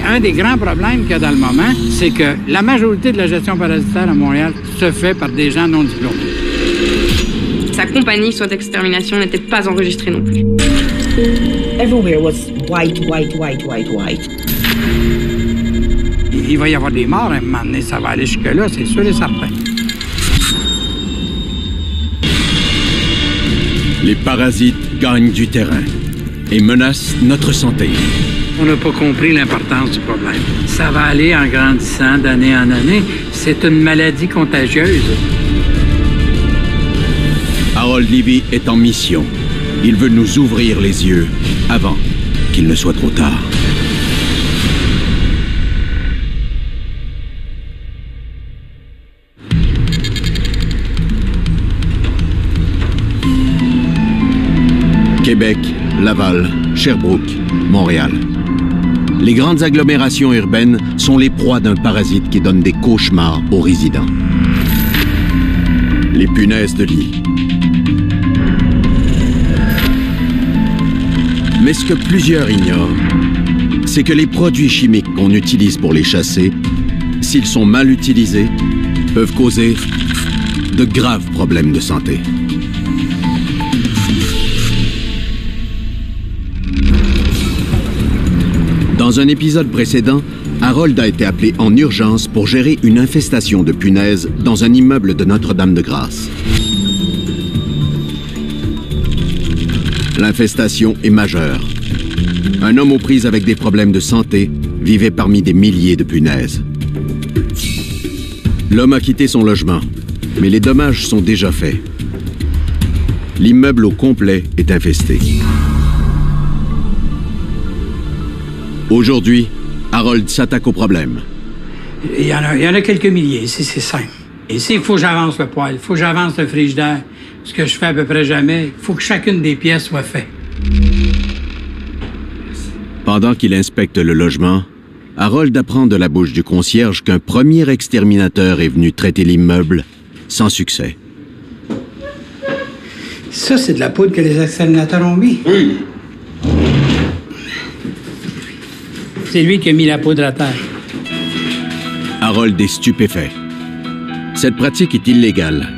Un des grands problèmes qu'il y a dans le moment, c'est que la majorité de la gestion parasitaire à Montréal se fait par des gens non diplômés. Sa compagnie, soit extermination, n'était pas enregistrée non plus. Everywhere was white, white, white, white, white. Il va y avoir des morts à un moment donné, ça va aller jusque-là, c'est sûr et certain. Les parasites gagnent du terrain et menacent notre santé. On n'a pas compris l'importance du problème. Ça va aller en grandissant d'année en année. C'est une maladie contagieuse. Harold Levy est en mission. Il veut nous ouvrir les yeux avant qu'il ne soit trop tard. Québec, Laval, Sherbrooke, Montréal. Les grandes agglomérations urbaines sont les proies d'un parasite qui donne des cauchemars aux résidents. Les punaises de lit. Mais ce que plusieurs ignorent, c'est que les produits chimiques qu'on utilise pour les chasser, s'ils sont mal utilisés, peuvent causer de graves problèmes de santé. Dans un épisode précédent, Harold a été appelé en urgence pour gérer une infestation de punaises dans un immeuble de Notre-Dame-de-Grâce. L'infestation est majeure. Un homme aux prises avec des problèmes de santé vivait parmi des milliers de punaises. L'homme a quitté son logement, mais les dommages sont déjà faits. L'immeuble au complet est infesté. Aujourd'hui, Harold s'attaque au problème. Il y en a quelques milliers, ici, c'est simple. Ici, il faut que j'avance le poêle, il faut que j'avance le frigidaire, ce que je fais à peu près jamais. Il faut que chacune des pièces soit faite. Pendant qu'il inspecte le logement, Harold apprend de la bouche du concierge qu'un premier exterminateur est venu traiter l'immeuble sans succès. Ça, c'est de la poudre que les exterminateurs ont mis. Oui. C'est lui qui a mis la poudre à terre. Harold est stupéfait. Cette pratique est illégale.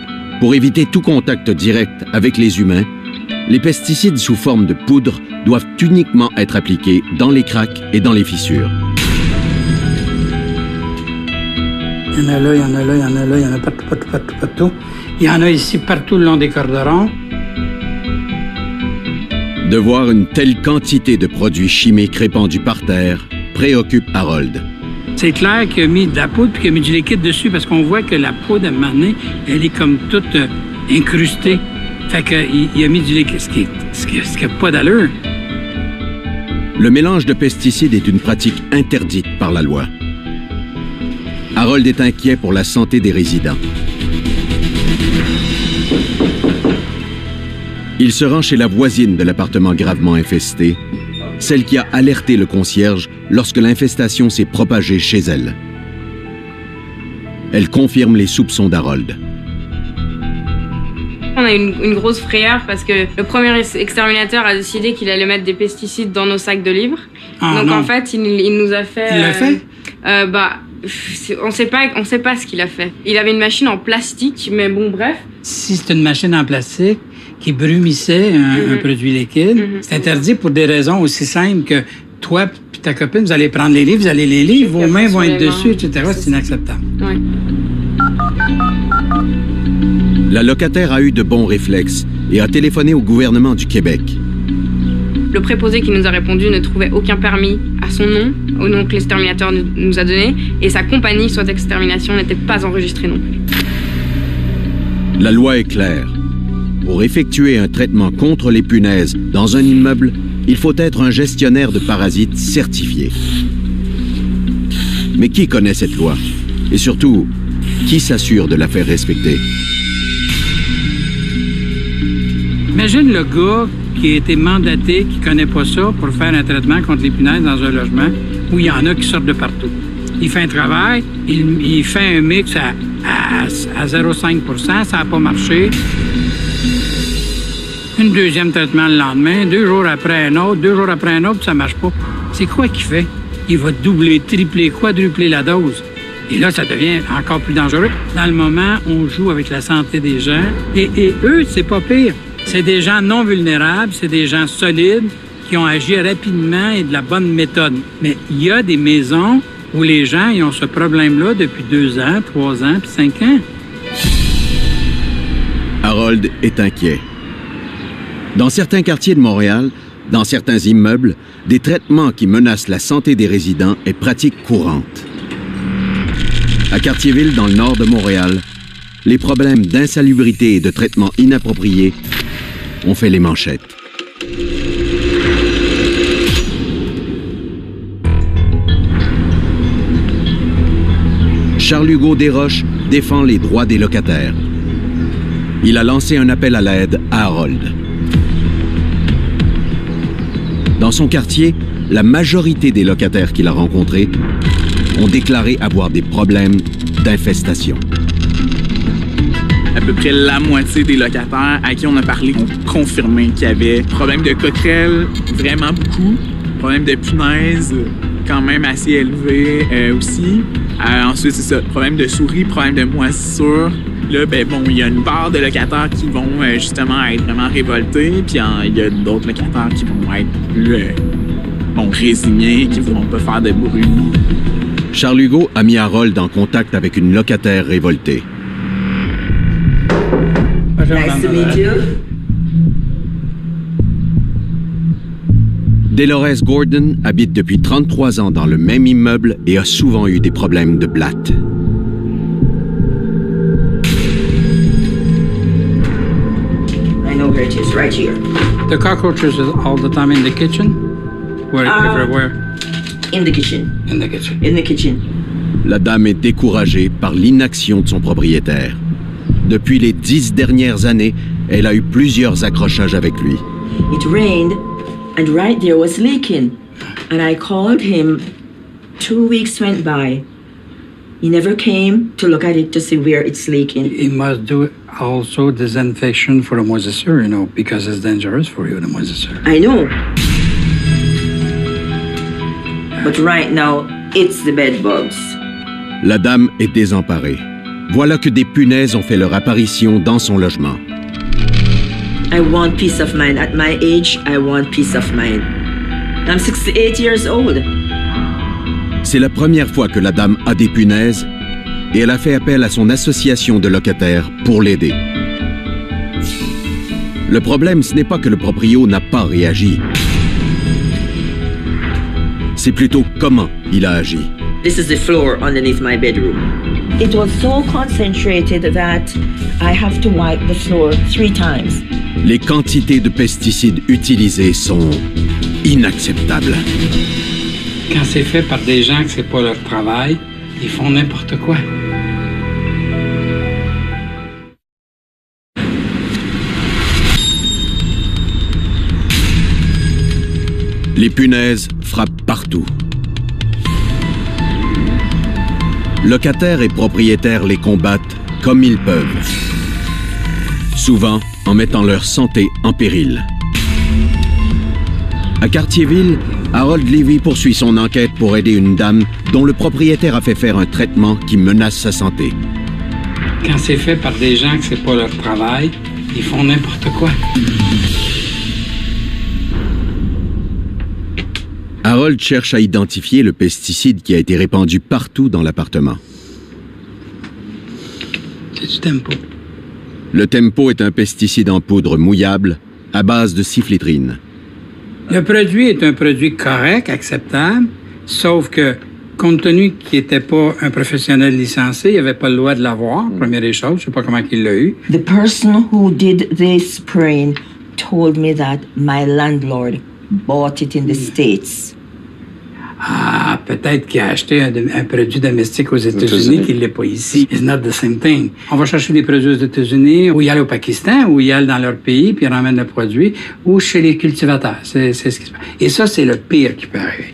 Pour éviter tout contact direct avec les humains, les pesticides sous forme de poudre doivent uniquement être appliqués dans les craques et dans les fissures. Il y en a là, il y en a là, il y en a là, il y en a partout. Il y en a ici partout le long des corderons. De voir une telle quantité de produits chimiques répandus par terre préoccupe Harold. C'est clair qu'il a mis de la poudre puis qu'il a mis du liquide dessus parce qu'on voit que la poudre, à un moment donné, elle est comme toute incrustée. Fait qu'il a mis du liquide, ce qui n'a pas d'allure. Le mélange de pesticides est une pratique interdite par la loi. Harold est inquiet pour la santé des résidents. Il se rend chez la voisine de l'appartement gravement infesté, celle qui a alerté le concierge lorsque l'infestation s'est propagée chez elle. Elle confirme les soupçons d'Harold. On a une grosse frayeur parce que le premier exterminateur a décidé qu'il allait mettre des pesticides dans nos sacs de livres. Donc non. En fait, il nous a fait... Il l'a fait? On sait pas ce qu'il a fait. Il avait une machine en plastique, mais bon, bref. Si c'est une machine en plastique qui brumissait un produit liquide, c'est interdit pour des raisons aussi simples que toi et ta copine, vous allez prendre les livres, vous allez les lire, vos mains vont être dessus, etc. C'est inacceptable. Oui. La locataire a eu de bons réflexes et a téléphoné au gouvernement du Québec. Le préposé qui nous a répondu ne trouvait aucun permis à son nom, au nom que l'exterminateur nous a donné, et sa compagnie, soit extermination, n'était pas enregistrée non plus. La loi est claire. Pour effectuer un traitement contre les punaises dans un immeuble, il faut être un gestionnaire de parasites certifié. Mais qui connaît cette loi? Et surtout, qui s'assure de la faire respecter? Imagine le gars qui a été mandaté, qui ne connaît pas ça, pour faire un traitement contre les punaises dans un logement où il y en a qui sortent de partout. Il fait un travail, il fait un mix à 0,5 %, ça n'a pas marché. Un deuxième traitement le lendemain, 2 jours après un autre, 2 jours après un autre, puis ça ne marche pas. C'est quoi qu'il fait? il va doubler, tripler, quadrupler la dose. Et là, ça devient encore plus dangereux. Dans le moment, on joue avec la santé des gens. Et eux, c'est pas pire. C'est des gens non vulnérables, c'est des gens solides qui ont agi rapidement et de la bonne méthode. Mais il y a des maisons où les gens ils ont ce problème-là depuis 2 ans, 3 ans, puis 5 ans. Harold est inquiet. Dans certains quartiers de Montréal, dans certains immeubles, des traitements qui menacent la santé des résidents est pratique courante. À Cartierville, dans le nord de Montréal, les problèmes d'insalubrité et de traitement inapproprié ont fait les manchettes. Charles-Hugo Desroches défend les droits des locataires. Il a lancé un appel à l'aide à Harold. Dans son quartier, la majorité des locataires qu'il a rencontrés ont déclaré avoir des problèmes d'infestation. À peu près la moitié des locataires à qui on a parlé ont confirmé qu'il y avait problème de coquerelles, vraiment beaucoup, problème de punaises, quand même assez élevé aussi. Ensuite, c'est ça, problème de souris, problème de moisissure. Là, ben bon, il y a une part de locataires qui vont justement être vraiment révoltés, puis il y a d'autres locataires qui vont être plus résignés, qui ne vont pas faire de bruit. Charles-Hugo a mis Harold en contact avec une locataire révoltée. Nice to meet you. Dolores Gordon habite depuis 33 ans dans le même immeuble et a souvent eu des problèmes de blattes. I know where it is, right here. The cockroaches is all the time in the kitchen? Everywhere? In the kitchen. In the kitchen. In the kitchen. La dame est découragée par l'inaction de son propriétaire. Depuis les 10 dernières années, elle a eu plusieurs accrochages avec lui. It rained, and right there was leaking. And I called him. 2 weeks went by. He never came to look at it to see where it's leaking. He must do also disinfection for the moisissure, you know, because it's dangerous for you, the moisissure. I know. But right now, it's the bed bugs. La dame est désemparée. Voilà que des punaises ont fait leur apparition dans son logement. I want peace of mind. At my age, I want peace of mind. I'm 68 years old. C'est la première fois que la dame a des punaises et elle a fait appel à son association de locataires pour l'aider. Le problème, ce n'est pas que le proprio n'a pas réagi. C'est plutôt comment il a agi. This is the floor underneath my bedroom. It was so concentrated that I have to wipe the floor 3 times. Les quantités de pesticides utilisés sont inacceptables. Quand c'est fait par des gens que c'est pas leur travail, ils font n'importe quoi. Les punaises frappent partout. Locataires et propriétaires les combattent comme ils peuvent, souvent en mettant leur santé en péril. À Cartierville, Harold Levy poursuit son enquête pour aider une dame dont le propriétaire a fait faire un traitement qui menace sa santé. Quand c'est fait par des gens que c'est pas leur travail, ils font n'importe quoi. Harold cherche à identifier le pesticide qui a été répandu partout dans l'appartement. C'est du Tempo. Le Tempo est un pesticide en poudre mouillable à base de siflitrine. Le produit est un produit correct, acceptable, sauf que, compte tenu qu'il n'était pas un professionnel licencié, il n'avait pas le droit de l'avoir, première des choses, je ne sais pas comment il l'a eu. The person who did this spraying told me that my landlord bought it in the States. Ah, peut-être qu'il a acheté un produit domestique aux États-Unis qu'il n'est pas ici. It's not the same thing. On va chercher des produits aux États-Unis, ou ils allent au Pakistan, ou ils allent dans leur pays, puis ils ramènent le produit, ou chez les cultivateurs. C'est ce qui se passe. Et ça, c'est le pire qui peut arriver.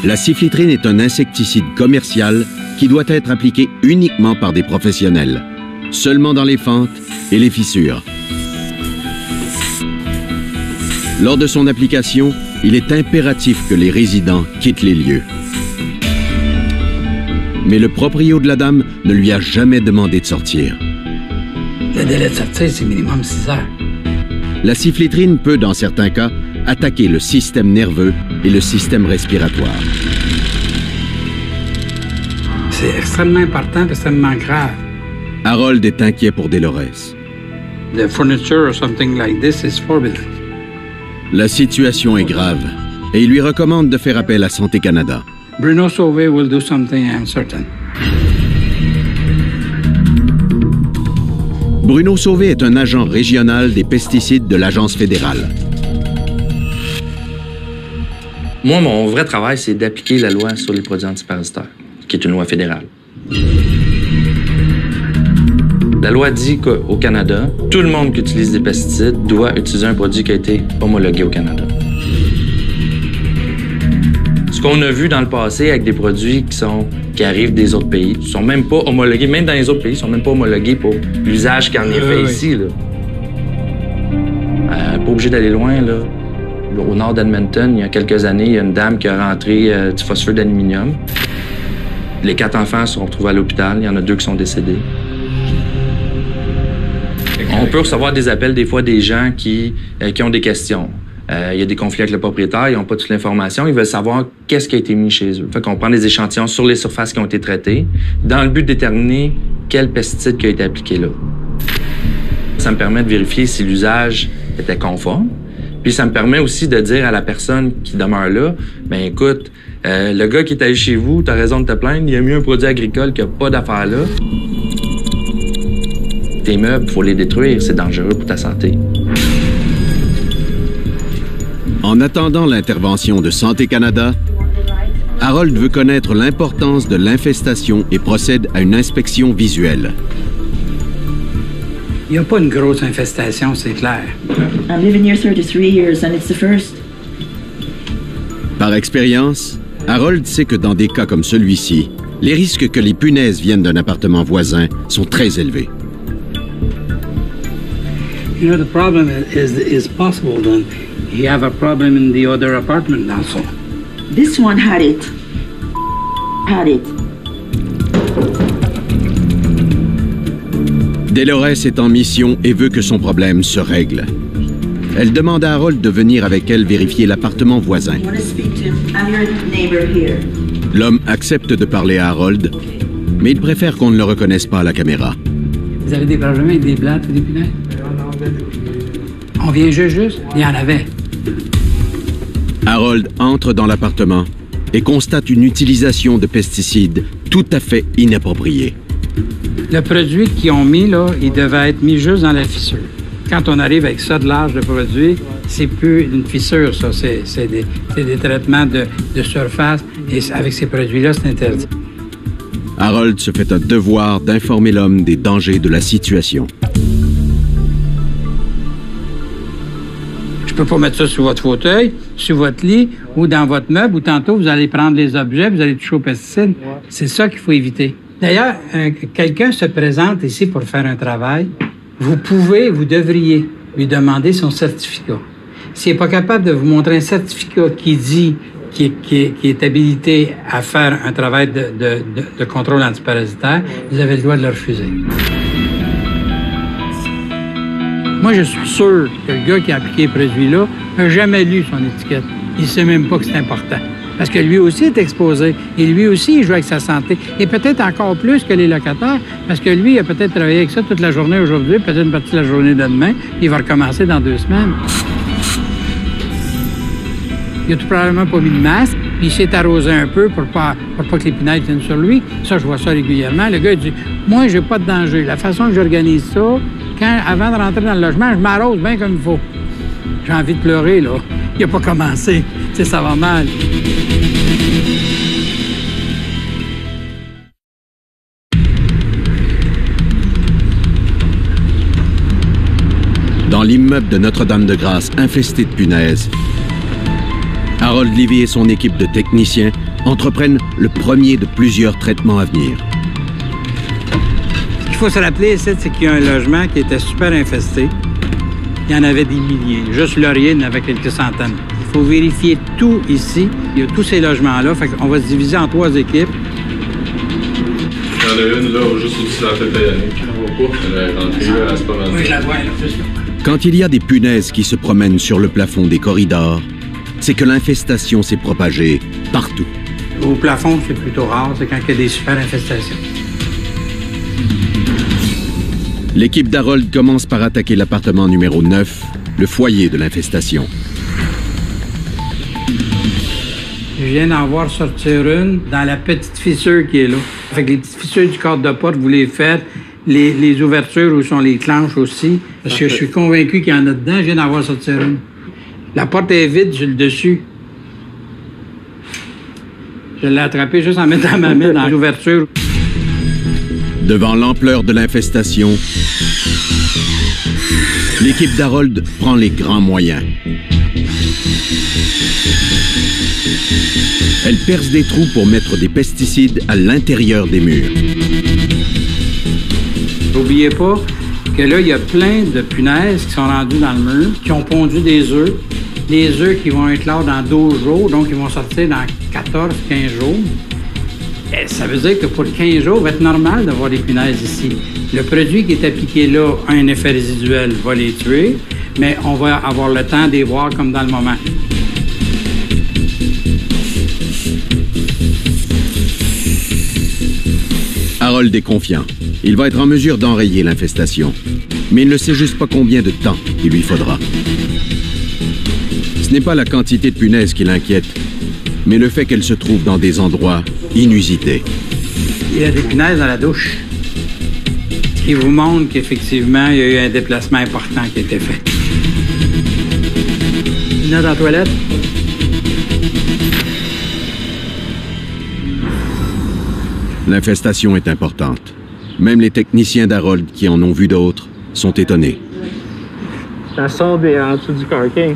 La siflitrine est un insecticide commercial qui doit être appliqué uniquement par des professionnels, seulement dans les fentes et les fissures. Lors de son application, il est impératif que les résidents quittent les lieux. Mais le proprio de la dame ne lui a jamais demandé de sortir. Le délai de sortie, c'est minimum 6 heures. La sifflétrine peut, dans certains cas, attaquer le système nerveux et le système respiratoire. C'est extrêmement important, extrêmement grave. Harold est inquiet pour Delores. The furniture or something like this is forbidden. La situation est grave et il lui recommande de faire appel à Santé Canada. Bruno Sauvé will do something, I'm certain. Bruno Sauvé est un agent régional des pesticides de l'Agence fédérale. Moi, mon vrai travail, c'est d'appliquer la loi sur les produits antiparasitaires, qui est une loi fédérale. La loi dit qu'au Canada, tout le monde qui utilise des pesticides doit utiliser un produit qui a été homologué au Canada. Ce qu'on a vu dans le passé avec des produits qui arrivent des autres pays, ils sont même pas homologués, même dans les autres pays, ils sont même pas homologués pour l'usage qui en est fait ici. Là. Pas obligé d'aller loin, là. Au nord d'Edmonton, il y a quelques années, il y a une dame qui a rentré du phosphore d'aluminium. Les 4 enfants se sont retrouvés à l'hôpital, il y en a 2 qui sont décédés. On peut recevoir des appels des fois des gens qui ont des questions. Il y a des conflits avec le propriétaire, ils n'ont pas toute l'information, ils veulent savoir qu'est-ce qui a été mis chez eux. Fait qu'on prend des échantillons sur les surfaces qui ont été traitées dans le but de déterminer quel pesticide qui a été appliqué là. Ça me permet de vérifier si l'usage était conforme. Puis ça me permet aussi de dire à la personne qui demeure là, ben écoute, le gars qui est allé chez vous, t'as raison de te plaindre, il a mis un produit agricole qui n'a pas d'affaire là. Tes meubles, il faut les détruire, c'est dangereux pour ta santé. En attendant l'intervention de Santé Canada, Harold veut connaître l'importance de l'infestation et procède à une inspection visuelle. Il n'y a pas une grosse infestation, c'est clair. I'm living here 33 years and it's the first. Par expérience, Harold sait que dans des cas comme celui-ci, les risques que les punaises viennent d'un appartement voisin sont très élevés. You know, the problem is possible then. You have a problem in the other apartment also. This one had it. Delores est en mission et veut que son problème se règle. Elle demande à Harold de venir avec elle vérifier l'appartement voisin. I want to speak to him. I'm your neighbor here. L'homme accepte de parler à Harold, mais il préfère qu'on ne le reconnaisse pas à la caméra. Vous avez des branchements avec des blattes ou des punaises? On vient juste, il y en avait. Harold entre dans l'appartement et constate une utilisation de pesticides tout à fait inappropriée. Le produit qu'ils ont mis, là, il devait être mis juste dans la fissure. Quand on arrive avec ça de large de produit, c'est plus une fissure, ça. C'est des traitements de surface. Et avec ces produits-là, c'est interdit. Harold se fait un devoir d'informer l'homme des dangers de la situation. Je peux pas mettre ça sur votre fauteuil, sur votre lit ou dans votre meuble, ou tantôt, vous allez prendre les objets, vous allez toucher aux pesticides. C'est ça qu'il faut éviter. D'ailleurs, quelqu'un se présente ici pour faire un travail. Vous devriez lui demander son certificat. S'il n'est pas capable de vous montrer un certificat qui dit qu'il est habilité à faire un travail de contrôle antiparasitaire, vous avez le droit de le refuser. Moi, je suis sûr que le gars qui a appliqué le produit-là n'a jamais lu son étiquette. Il ne sait même pas que c'est important. Parce que lui aussi est exposé. Et lui aussi, il joue avec sa santé. Et peut-être encore plus que les locataires, parce que lui, il a peut-être travaillé avec ça toute la journée aujourd'hui, peut-être une partie de la journée de demain, puis il va recommencer dans 2 semaines. Il a tout probablement pas mis de masque, puis il s'est arrosé un peu pour pas que les punaises viennent sur lui. Ça, je vois ça régulièrement. Le gars, il dit, moi, j'ai pas de danger. La façon que j'organise ça, avant de rentrer dans le logement, je m'arrose bien comme il faut. J'ai envie de pleurer, là. Il n'a pas commencé. Tu sais, ça va mal. Dans l'immeuble de Notre-Dame-de-Grâce infesté de punaises, Harold Livy et son équipe de techniciens entreprennent le premier de plusieurs traitements à venir. Ce qu'il faut se rappeler ici, c'est qu'il y a un logement qui était super infesté. il y en avait des milliers. Juste Laurier, il y en avait quelques centaines. Il faut vérifier tout ici. Il y a tous ces logements-là. Fait qu'on va se diviser en 3 équipes. Il y en a une, là, juste au-dessus de la tête à Yannick. On voit pas. Elle est rentrée, là, c'est pas mal. Oui, je la vois, là, juste là. Quand il y a des punaises qui se promènent sur le plafond des corridors, c'est que l'infestation s'est propagée partout. Au plafond, c'est plutôt rare, c'est quand il y a des super infestations. L'équipe d'Harold commence par attaquer l'appartement numéro 9, le foyer de l'infestation. Je viens d'en voir sortir une dans la petite fissure qui est là. Fait que les petites fissures du cadre de porte, vous les faites. Les ouvertures où sont les clenches aussi. Parce que je suis convaincu qu'il y en a dedans. Je viens d'en voir sortir une. La porte est vide sur le dessus. Je l'ai attrapée juste en mettant ma main dans l'ouverture. Devant l'ampleur de l'infestation, l'équipe d'Harold prend les grands moyens. Elle perce des trous pour mettre des pesticides à l'intérieur des murs. N'oubliez pas que là, il y a plein de punaises qui sont rendues dans le mur, qui ont pondu des œufs. Les œufs qui vont être là dans 12 jours, donc ils vont sortir dans 14, 15 jours. Et ça veut dire que pour 15 jours, il va être normal d'avoir des punaises ici. Le produit qui est appliqué là a un effet résiduel, va les tuer, mais on va avoir le temps de les voir comme dans le moment. Harold est confiant. Il va être en mesure d'enrayer l'infestation. Mais il ne sait juste pas combien de temps il lui faudra. Ce n'est pas la quantité de punaises qui l'inquiète, mais le fait qu'elles se trouvent dans des endroits inusités. Il y a des punaises dans la douche. Ce qui vous montre qu'effectivement, il y a eu un déplacement important qui a été fait. Une note dans la toilette. L'infestation est importante. Même les techniciens d'Harold qui en ont vu d'autres sont étonnés. Ça sort en dessous du parking.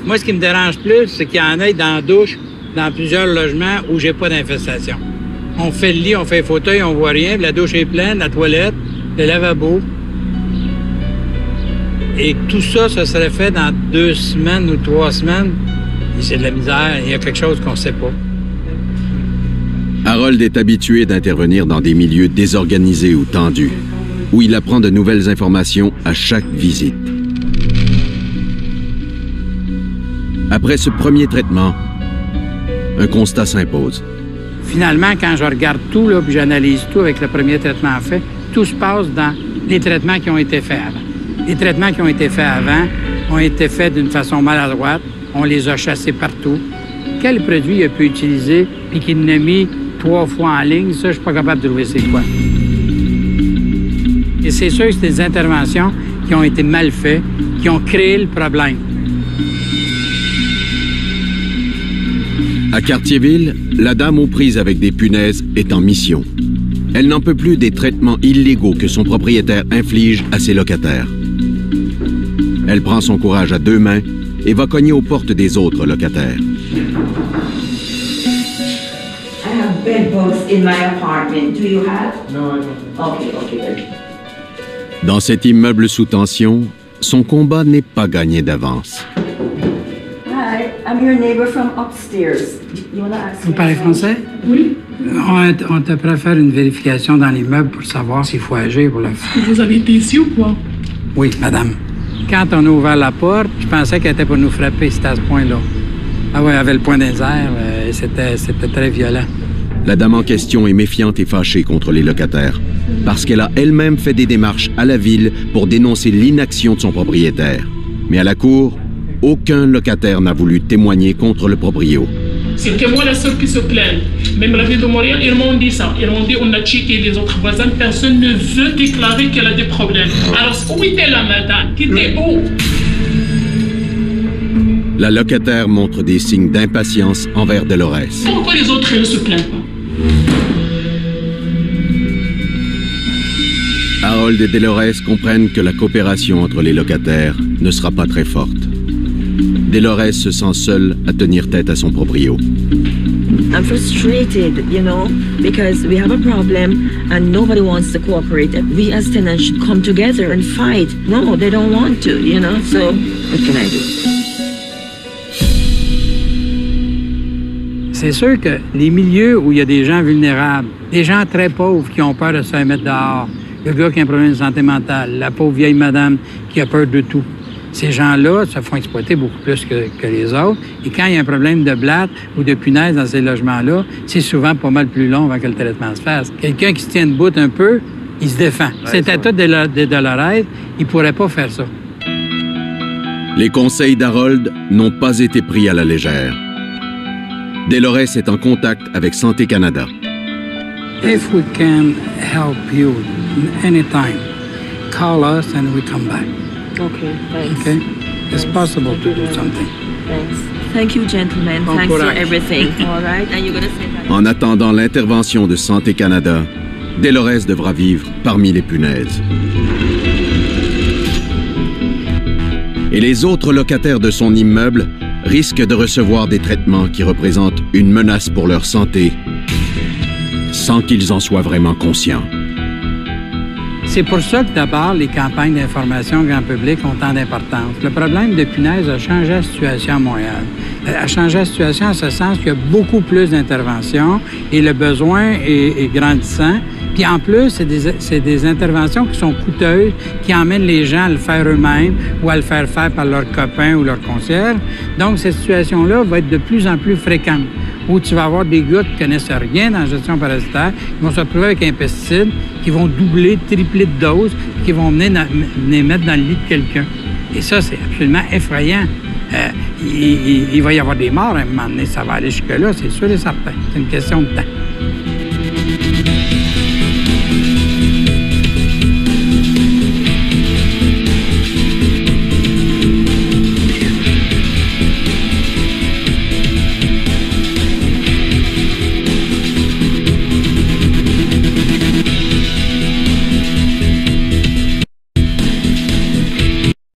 Moi, ce qui me dérange plus, c'est qu'il y en ait dans la douche, dans plusieurs logements où j'ai pas d'infestation. On fait le lit, on fait le fauteuil, on voit rien, la douche est pleine, la toilette, le lavabo. Et tout ça, ça serait fait dans 2 semaines ou 3 semaines. Et c'est de la misère, il y a quelque chose qu'on sait pas. Harold est habitué d'intervenir dans des milieux désorganisés ou tendus, où il apprend de nouvelles informations à chaque visite. Après ce premier traitement, un constat s'impose. Finalement, quand je regarde tout, là, puis j'analyse tout avec le premier traitement fait, tout se passe dans les traitements qui ont été faits avant. Les traitements qui ont été faits avant ont été faits d'une façon maladroite. On les a chassés partout. Quel produit il a pu utiliser puis qu'il l'a mis 3 fois en ligne, ça, je suis pas capable de trouver c'est quoi. Et c'est sûr que c'est des interventions qui ont été mal faites, qui ont créé le problème. À Cartierville, la dame aux prises avec des punaises est en mission. Elle n'en peut plus des traitements illégaux que son propriétaire inflige à ses locataires. Elle prend son courage à 2 mains et va cogner aux portes des autres locataires. I have bed bugs in my apartment. Do you have? No, I don't. Okay, good. Dans cet immeuble sous tension, son combat n'est pas gagné d'avance. Hi, I'm your neighbor from upstairs. You wanna ask Vous me parlez something? français? Oui. On te prêt à faire une vérification dans l'immeuble pour savoir s'il faut agir pour le faire. Vous avez été ici ou quoi? Oui, madame. Quand on a ouvert la porte, je pensais qu'elle était pour nous frapper, c'était à ce point-là. Ah oui, elle avait le poing dans les airs, c'était très violent. La dame en question est méfiante et fâchée contre les locataires, parce qu'elle a elle-même fait des démarches à la ville pour dénoncer l'inaction de son propriétaire. Mais à la cour, aucun locataire n'a voulu témoigner contre le proprio. C'était moi la seule qui se plaigne. Même la ville de Montréal, ils m'ont dit ça. Ils m'ont dit on a checké les autres voisins, personne ne veut déclarer qu'elle a des problèmes. Alors où était la madame? Qui était où? La locataire montre des signes d'impatience envers Delores. Pourquoi les autres ne se plaignent pas? Harold et Delores comprennent que la coopération entre les locataires ne sera pas très forte. Delores se sent seule à tenir tête à son proprio. I'm frustrated, you know, because we have a problem and nobody wants to cooperate. We as tenants should come together and fight. No, they don't want to, you know, so what can I do? C'est sûr que les milieux où il y a des gens vulnérables, des gens très pauvres qui ont peur de se faire mettre dehors, le gars qui a un problème de santé mentale, la pauvre vieille madame qui a peur de tout, ces gens-là se font exploiter beaucoup plus que les autres. Et quand il y a un problème de blatte ou de punaise dans ces logements-là, c'est souvent pas mal plus long avant que le traitement se fasse. Quelqu'un qui se tient debout un peu, il se défend. Ouais, c'était tout des Dolores, il pourrait pas faire ça. Les conseils d'Harold n'ont pas été pris à la légère. Delores est en contact avec Santé Canada. If we can help you anytime, call us and we come back. Okay, thanks. Okay? It's possible to do something. Thanks. Thank you, gentlemen. Bon Thanks courage. for everything. All right? And you're going to say that. En attendant l'intervention de Santé Canada, Delores devra vivre parmi les punaises. Et les autres locataires de son immeuble risquent de recevoir des traitements qui représentent une menace pour leur santé, sans qu'ils en soient vraiment conscients. C'est pour ça que d'abord, les campagnes d'information grand public ont tant d'importance. Le problème de punaise a changé la situation à Montréal. A changé la situation en ce sens qu'il y a beaucoup plus d'interventions et le besoin est grandissant. Puis en plus, c'est des interventions qui sont coûteuses, qui emmènent les gens à le faire eux-mêmes ou à le faire par leurs copains ou leurs concierges. Donc, cette situation-là va être de plus en plus fréquente, où tu vas avoir des gars qui connaissent rien dans la gestion parasitaire, qui vont se retrouver avec un pesticide, qui vont doubler, tripler de doses, qui vont venir mettre dans le lit de quelqu'un. Et ça, c'est absolument effrayant. Il va y avoir des morts à un moment donné, ça va aller jusque-là, c'est sûr et certain. C'est une question de temps.